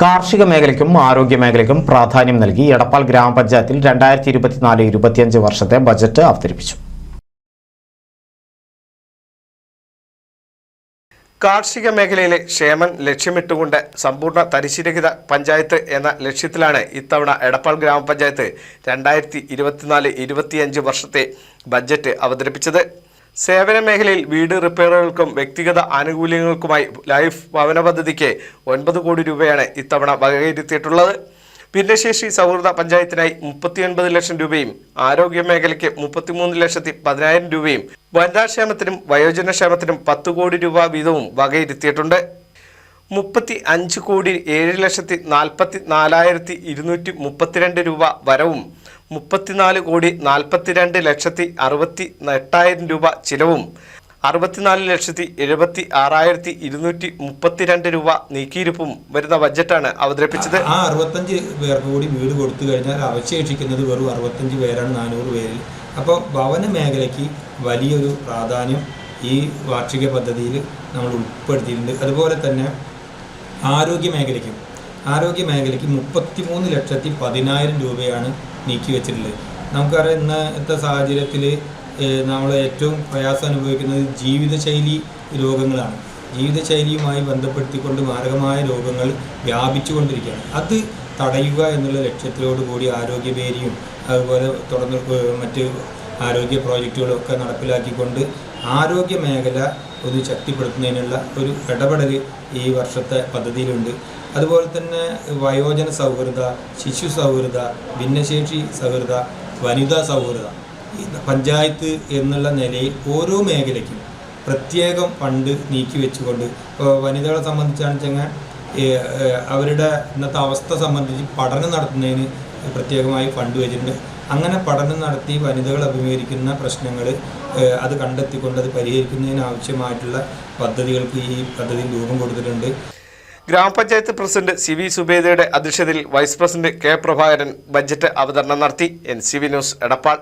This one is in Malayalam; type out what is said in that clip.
കാർഷിക മേഖലയ്ക്കും ആരോഗ്യ മേഖലയ്ക്കും പ്രാധാന്യം നൽകി എടപ്പാൾ ഗ്രാമപഞ്ചായത്തിൽ 2024-25 വർഷത്തെ ബജറ്റ് അവതരിപ്പിച്ചു. കാർഷിക മേഖലയിലെ ക്ഷേമം ലക്ഷ്യമിട്ടുകൊണ്ട് സമ്പൂർണ്ണ തരിശുരഹിത പഞ്ചായത്ത് എന്ന ലക്ഷ്യത്തിലാണ് ഇത്തവണ എടപ്പാൾ ഗ്രാമപഞ്ചായത്ത് 2024-25 വർഷത്തെ ബജറ്റ് അവതരിപ്പിച്ചത്. സേവന മേഖലയിൽ വീട് റിപ്പയറുകൾക്കും വ്യക്തിഗത ആനുകൂല്യങ്ങൾക്കുമായി ലൈഫ് ഭവന പദ്ധതിക്ക് 9 കോടി രൂപയാണ് ഇത്തവണ വകയിരുത്തിയിട്ടുള്ളത്. ഭിന്നശേഷി സൗഹൃദ പഞ്ചായത്തിനായി 39 ലക്ഷം രൂപയും ആരോഗ്യ മേഖലയ്ക്ക് 33,10,000 രൂപയും വനിതാക്ഷേമത്തിനും വയോജനക്ഷേമത്തിനും 10 കോടി രൂപ വീതവും വകയിരുത്തിയിട്ടുണ്ട്. 35,40,44,232 രൂപ വരവും 34,42,68,000 രൂപ ചിലവും 64,76,232 രൂപ നീക്കിയിരിപ്പും വരുന്ന ബജറ്റാണ് അവതരിപ്പിച്ചത്. ആ 65 പേർക്ക് കൂടി വീട് കൊടുത്തു കഴിഞ്ഞാൽ അവശേഷിക്കുന്നത് വെറും 65 പേരാണ് 400 പേരിൽ. അപ്പോൾ ഭവന മേഖലയ്ക്ക് വലിയൊരു പ്രാധാന്യം ഈ വാർഷിക പദ്ധതിയിൽ നമ്മൾ ഉൾപ്പെടുത്തിയിട്ടുണ്ട്. അതുപോലെ തന്നെ ആരോഗ്യ മേഖലയ്ക്ക് 33,10,000 രൂപയാണ് നീക്കി വെച്ചിട്ടുള്ളത്. നമുക്കറിയാം ഇന്നത്തെ സാഹചര്യത്തിൽ നമ്മൾ ഏറ്റവും പ്രയാസം അനുഭവിക്കുന്നത് ജീവിതശൈലി രോഗങ്ങളാണ്. ജീവിതശൈലിയുമായി ബന്ധപ്പെടുത്തിക്കൊണ്ട് മാരകമായ രോഗങ്ങൾ വ്യാപിച്ചുകൊണ്ടിരിക്കുകയാണ്. അത് തടയുക എന്നുള്ള ലക്ഷ്യത്തോടു കൂടി ആരോഗ്യവേദിയും അതുപോലെ തുടർന്ന് മറ്റ് ആരോഗ്യ പ്രോജക്റ്റുകളും ഒക്കെ നടപ്പിലാക്കിക്കൊണ്ട് ആരോഗ്യ മേഖല ഒന്ന് ശക്തിപ്പെടുത്തുന്നതിനുള്ള ഒരു ഇടപെടൽ ഈ വർഷത്തെ പദ്ധതിയിലുണ്ട്. അതുപോലെ തന്നെ വയോജന സൗഹൃദ, ശിശു സൗഹൃദ, ഭിന്നശേഷി സൗഹൃദ, വനിതാ സൗഹൃദ, പഞ്ചായത്ത് എന്നുള്ള നിലയിൽ ഓരോ മേഖലയ്ക്കും പ്രത്യേകം ഫണ്ട് നീക്കി വെച്ചുകൊണ്ട് ഇപ്പോൾ വനിതകളെ സംബന്ധിച്ചാണെന്ന് വെച്ചാൽ അവരുടെ ഇന്നത്തെ അവസ്ഥ സംബന്ധിച്ച് പഠനം നടത്തുന്നതിന് പ്രത്യേകമായി ഫണ്ട് വെച്ചിട്ടുണ്ട്. അങ്ങനെ പഠനം നടത്തി വനിതകൾ അഭിമുഖീകരിക്കുന്ന പ്രശ്നങ്ങൾ അത് കണ്ടെത്തിക്കൊണ്ട് അത് പരിഹരിക്കുന്നതിന് ആവശ്യമായിട്ടുള്ള പദ്ധതികൾക്ക് ഈ പദ്ധതിയിൽ രൂപം കൊടുത്തിട്ടുണ്ട്. ഗ്രാമപഞ്ചായത്ത് പ്രസിഡന്റ് CV സുബേദയുടെ അധ്യക്ഷതയിൽ vice president K Prabhakaran budget അവതരണം നടത്തി. NCV news Edappal.